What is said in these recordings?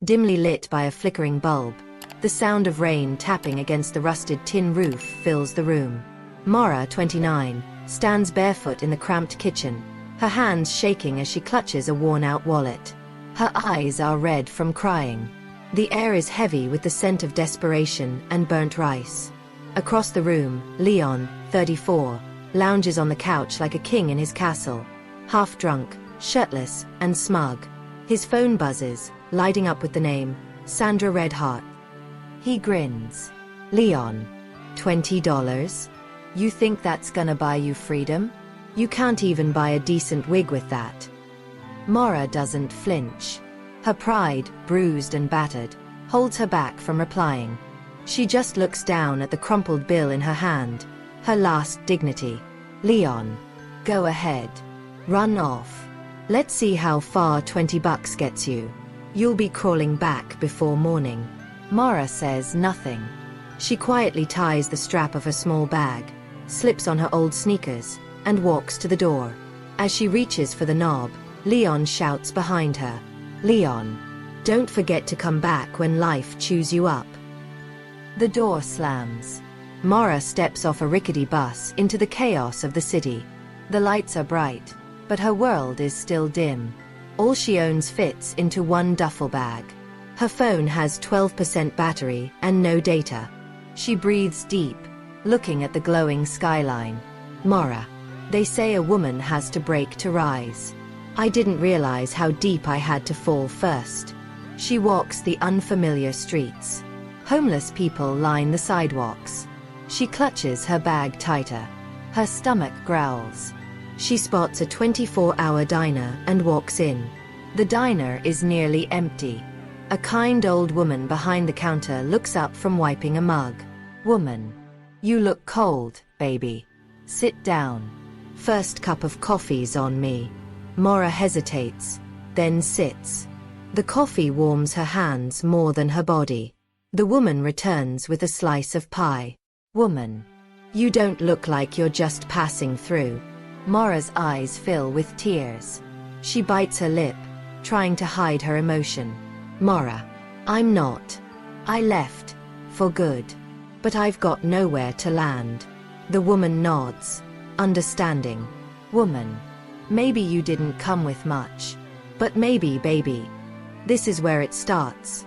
dimly lit by a flickering bulb. The sound of rain tapping against the rusted tin roof fills the room. Mara, 29, stands barefoot in the cramped kitchen, her hands shaking as she clutches a worn-out wallet. Her eyes are red from crying. The air is heavy with the scent of desperation and burnt rice. Across the room, Leon, 34, lounges on the couch like a king in his castle, half drunk, shirtless, and smug. His phone buzzes, lighting up with the name, Sandra Redheart. He grins. Leon, $20? You think that's gonna buy you freedom? You can't even buy a decent wig with that. Mara doesn't flinch. Her pride, bruised and battered, holds her back from replying. She just looks down at the crumpled bill in her hand, her last dignity. Leon, go ahead. Run off. Let's see how far $20 gets you. You'll be crawling back before morning. Mara says nothing. She quietly ties the strap of her small bag, slips on her old sneakers, and walks to the door. As she reaches for the knob, Leon shouts behind her. Leon, don't forget to come back when life chews you up. The door slams. Mara steps off a rickety bus into the chaos of the city. The lights are bright, but her world is still dim. All she owns fits into one duffel bag. Her phone has 12% battery and no data. She breathes deep, looking at the glowing skyline. Mara. They say a woman has to break to rise. I didn't realize how deep I had to fall first. She walks the unfamiliar streets. Homeless people line the sidewalks. She clutches her bag tighter. Her stomach growls. She spots a 24-hour diner and walks in. The diner is nearly empty. A kind old woman behind the counter looks up from wiping a mug. Woman. You look cold, baby. Sit down. First cup of coffee's on me. Mara hesitates, then sits. The coffee warms her hands more than her body. The woman returns with a slice of pie. Woman. You don't look like you're just passing through. Mara's eyes fill with tears. She bites her lip, trying to hide her emotion. Mara. I'm not. I left. For good. But I've got nowhere to land. The woman nods. Understanding. Woman. Maybe you didn't come with much. But maybe, baby. This is where it starts.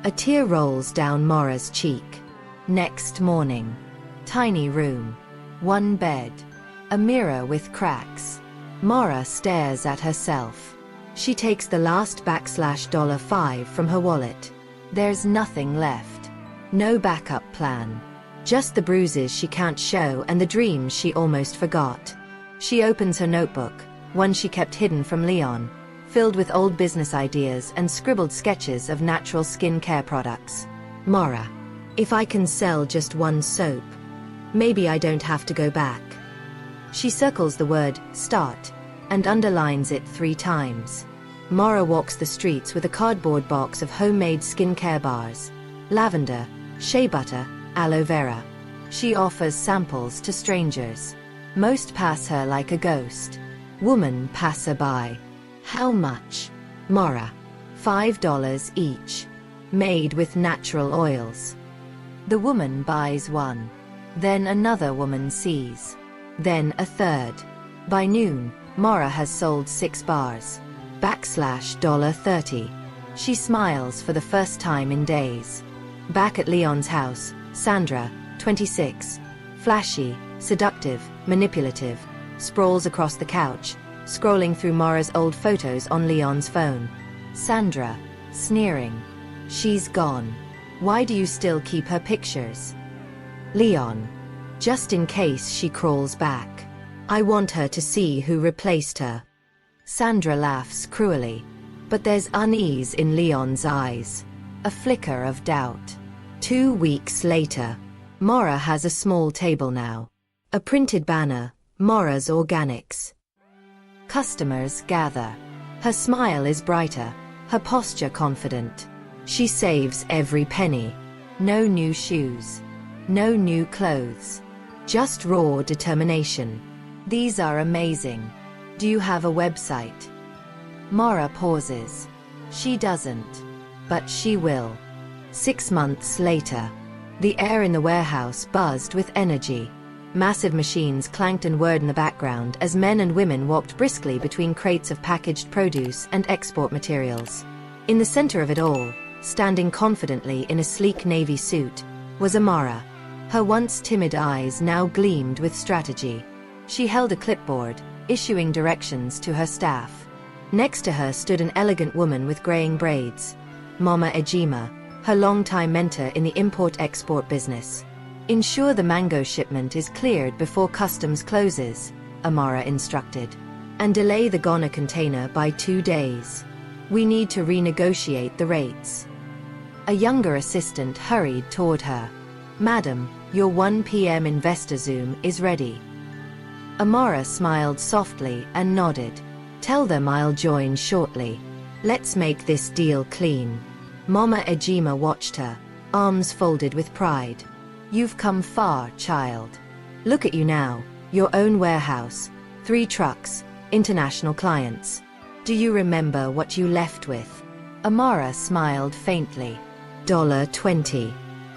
A tear rolls down Mara's cheek. Next morning. Tiny room. One bed. A mirror with cracks. Mara stares at herself. She takes the last $5 from her wallet. There's nothing left. No backup plan. Just the bruises she can't show and the dreams she almost forgot. She opens her notebook, one she kept hidden from Leon, filled with old business ideas and scribbled sketches of natural skin care products. Mara. If I can sell just one soap, maybe I don't have to go back. She circles the word, start, and underlines it 3 times. Mara walks the streets with a cardboard box of homemade skincare bars. Lavender, shea butter, aloe vera. She offers samples to strangers. Most pass her like a ghost. Woman passerby. How much? Mara. $5 each. Made with natural oils. The woman buys one. Then another woman sees. Then a third. By noon, Mara has sold 6 bars. $30. She smiles for the first time in days. Back at Leon's house, Sandra, 26, flashy, seductive, manipulative, sprawls across the couch, scrolling through Mara's old photos on Leon's phone. Sandra, sneering. She's gone. Why do you still keep her pictures? Leon. Just in case she crawls back. I want her to see who replaced her. Sandra laughs cruelly. But there's unease in Leon's eyes. A flicker of doubt. 2 weeks later. Mara has a small table now. A printed banner, Mara's Organics. Customers gather. Her smile is brighter, her posture confident. She saves every penny. No new shoes. No new clothes. Just raw determination. These are amazing. Do you have a website? Mara pauses. She doesn't. But she will. 6 months later. The air in the warehouse buzzed with energy. Massive machines clanked and whirred in the background as men and women walked briskly between crates of packaged produce and export materials. In the center of it all, standing confidently in a sleek navy suit, was Amara. Her once timid eyes now gleamed with strategy. She held a clipboard, issuing directions to her staff. Next to her stood an elegant woman with graying braids, Mama Ejima, her longtime mentor in the import-export business. Ensure the mango shipment is cleared before customs closes, Amara instructed. And delay the Ghana container by 2 days. We need to renegotiate the rates. A younger assistant hurried toward her. Madam, your 1 p.m. investor Zoom is ready. Amara smiled softly and nodded. Tell them I'll join shortly. Let's make this deal clean. Mama Ejima watched her, arms folded with pride. You've come far, child. Look at you now, your own warehouse, 3 trucks, international clients. Do you remember what you left with? Amara smiled faintly. $20.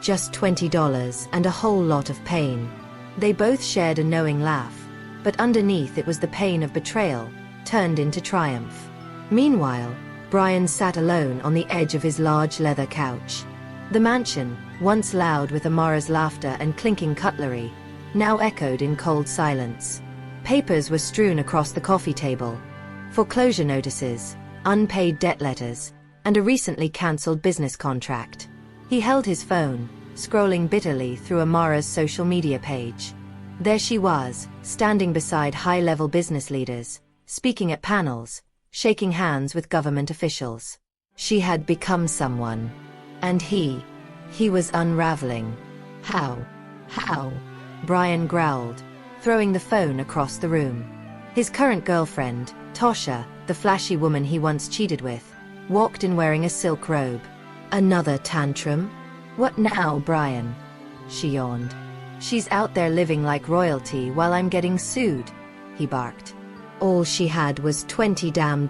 Just $20 and a whole lot of pain. They both shared a knowing laugh, but underneath it was the pain of betrayal, turned into triumph. Meanwhile, Brian sat alone on the edge of his large leather couch. The mansion, once loud with Amara's laughter and clinking cutlery, now echoed in cold silence. Papers were strewn across the coffee table. Foreclosure notices, unpaid debt letters, and a recently cancelled business contract. He held his phone, scrolling bitterly through Amara's social media page. There she was, standing beside high-level business leaders, speaking at panels, shaking hands with government officials. She had become someone. And he was unraveling. How? Brian growled, throwing the phone across the room. His current girlfriend, Tosha, the flashy woman he once cheated with, walked in wearing a silk robe. Another tantrum? What now, Brian? She yawned. She's out there living like royalty while I'm getting sued, he barked. All she had was $20 damn.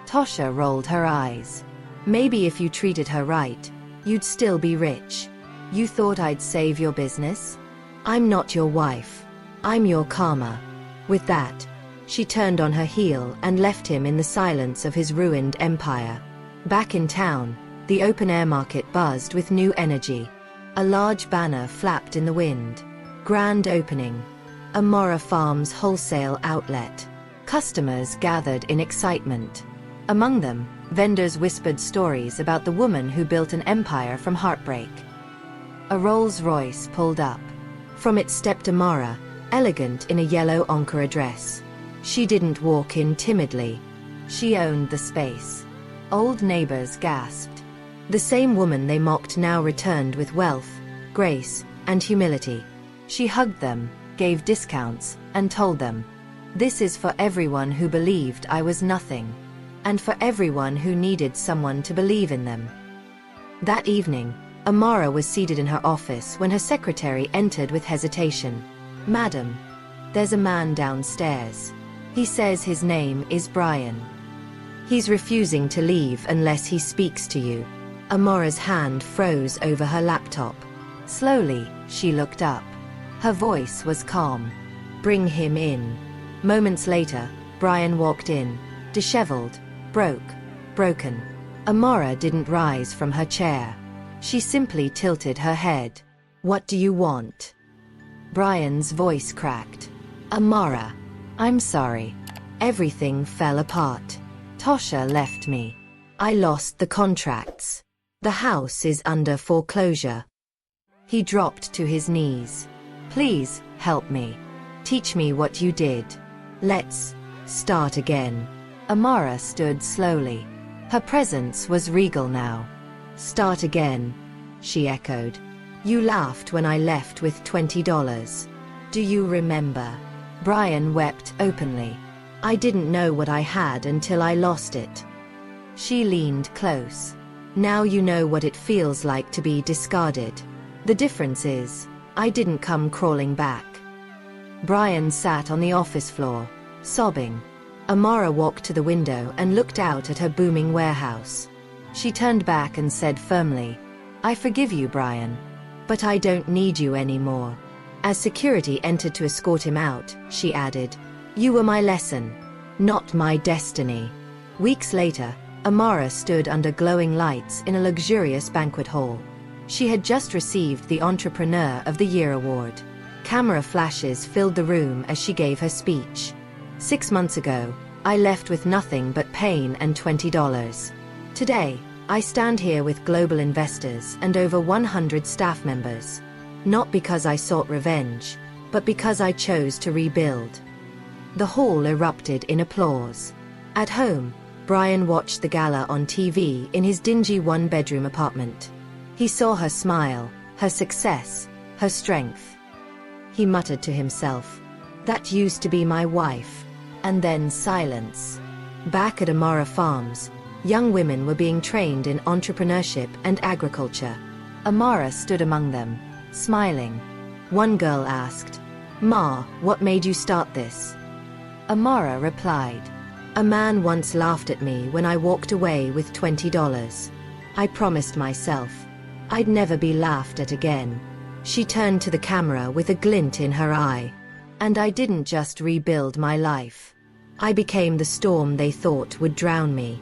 Tosha rolled her eyes. Maybe if you treated her right, you'd still be rich. You thought I'd save your business? I'm not your wife. I'm your karma. With that, she turned on her heel and left him in the silence of his ruined empire. Back in town, the open-air market buzzed with new energy. A large banner flapped in the wind. Grand opening. Amara Farms wholesale outlet. Customers gathered in excitement. Among them, vendors whispered stories about the woman who built an empire from heartbreak. A Rolls-Royce pulled up. From it stepped Amara, elegant in a yellow Ankara dress. She didn't walk in timidly. She owned the space. Old neighbors gasped. The same woman they mocked now returned with wealth, grace, and humility. She hugged them, gave discounts, and told them, "This is for everyone who believed I was nothing. And for everyone who needed someone to believe in them." That evening, Amara was seated in her office when her secretary entered with hesitation. "Madam, there's a man downstairs. He says his name is Brian. He's refusing to leave unless he speaks to you." Amara's hand froze over her laptop. Slowly, she looked up. Her voice was calm. "Bring him in." Moments later, Brian walked in, disheveled, broken. Amara didn't rise from her chair. She simply tilted her head. "What do you want?" Brian's voice cracked. "Amara, I'm sorry. Everything fell apart. Tosha left me. I lost the contracts. The house is under foreclosure." He dropped to his knees. "Please, help me. Teach me what you did. Let's start again." Amara stood slowly. Her presence was regal now. "Start again," she echoed. "You laughed when I left with $20. Do you remember?" Brian wept openly. "I didn't know what I had until I lost it." She leaned close. "Now you know what it feels like to be discarded. The difference is, I didn't come crawling back." Brian sat on the office floor, sobbing. Amara walked to the window and looked out at her booming warehouse. She turned back and said firmly, "I forgive you, Brian. But I don't need you anymore." As security entered to escort him out, she added, "You were my lesson, not my destiny." Weeks later, Amara stood under glowing lights in a luxurious banquet hall. She had just received the Entrepreneur of the Year award. Camera flashes filled the room as she gave her speech. 6 months ago, I left with nothing but pain and $20. Today, I stand here with global investors and over 100 staff members. Not because I sought revenge, but because I chose to rebuild. The hall erupted in applause. At home, Brian watched the gala on TV in his dingy one-bedroom apartment. He saw her smile, her success, her strength. He muttered to himself, "That used to be my wife." And then silence. Back at Amara Farms, young women were being trained in entrepreneurship and agriculture. Amara stood among them, smiling. One girl asked, "Ma, what made you start this?" Amara replied, "A man once laughed at me when I walked away with $20. I promised myself I'd never be laughed at again." She turned to the camera with a glint in her eye. "And I didn't just rebuild my life. I became the storm they thought would drown me."